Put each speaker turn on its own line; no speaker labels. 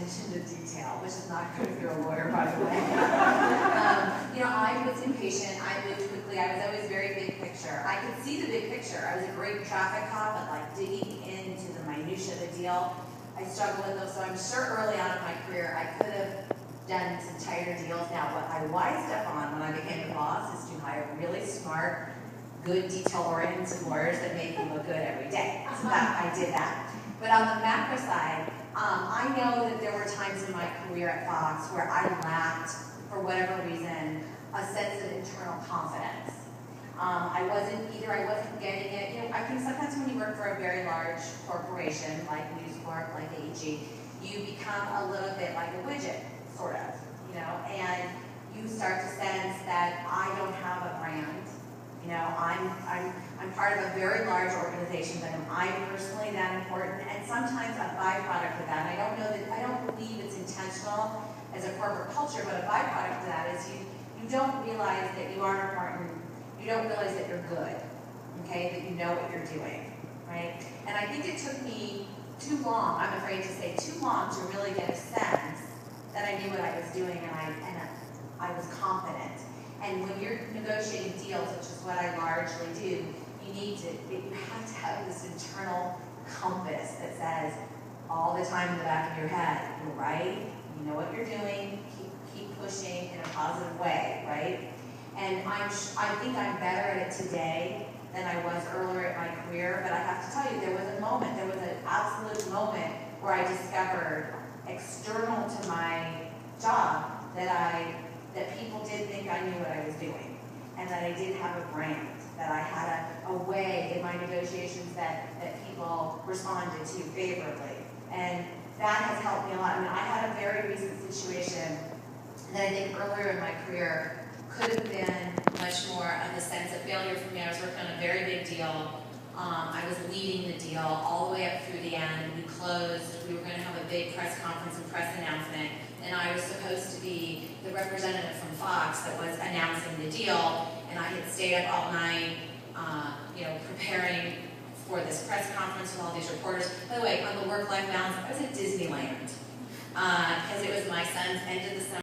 attention to detail, which is not good if you're a lawyer, by the way. I was impatient, I moved quickly, I was always very big picture. I could see the big picture. I was a great traffic cop, but like digging into the minutia of the deal, I struggled with those. So I'm sure early on in my career, I could have done some tighter deals. Now, what I wised up on when I became the boss is to hire really smart, good detail-oriented lawyers that make you look good every day. So I did that. But on the macro side, I know that there were times in my career at Fox where I lacked, for whatever reason, a sense of internal confidence. I wasn't getting it. I think sometimes when you work for a very large corporation, like News Corp, like AEG, you become a little bit like a widget, sort of, and you start to sense that I don't have a brand. I'm part of a very large organization, but am I personally that important? And sometimes a byproduct of that, and I don't believe it's intentional as a corporate culture, but a byproduct of that is you don't realize that you are important, you don't realize that you're good, okay, that you know what you're doing, right? And I think it took me too long, I'm afraid to say too long, to really get a sense that I knew what I was doing and I was confident. And when you're negotiating deals, which is what I largely do, you have to have this internal compass that says all the time in the back of your head, you're right, you know what you're doing, keep pushing in a positive way, right? And I think I'm better at it today than I was earlier in my career, but I have to tell you, there was an absolute moment where I discovered, external to my job, that people did think I knew what I was doing, and that I did have a brand, that I had a way in my negotiations that people responded to favorably. And that has helped me a lot. I had a very recent situation that I think earlier in my career could have been much more of a sense of failure for me. I was working on a very big deal. I was leading the deal all the way up through the end. We closed. We were going to have a big press conference and press announcement, and I was supposed to be the representative from Fox that was announcing the deal, and I had stayed up all night, preparing for this press conference with all these reporters. By the way, on the work-life balance, I was at Disneyland, because it was my son's end of the summer.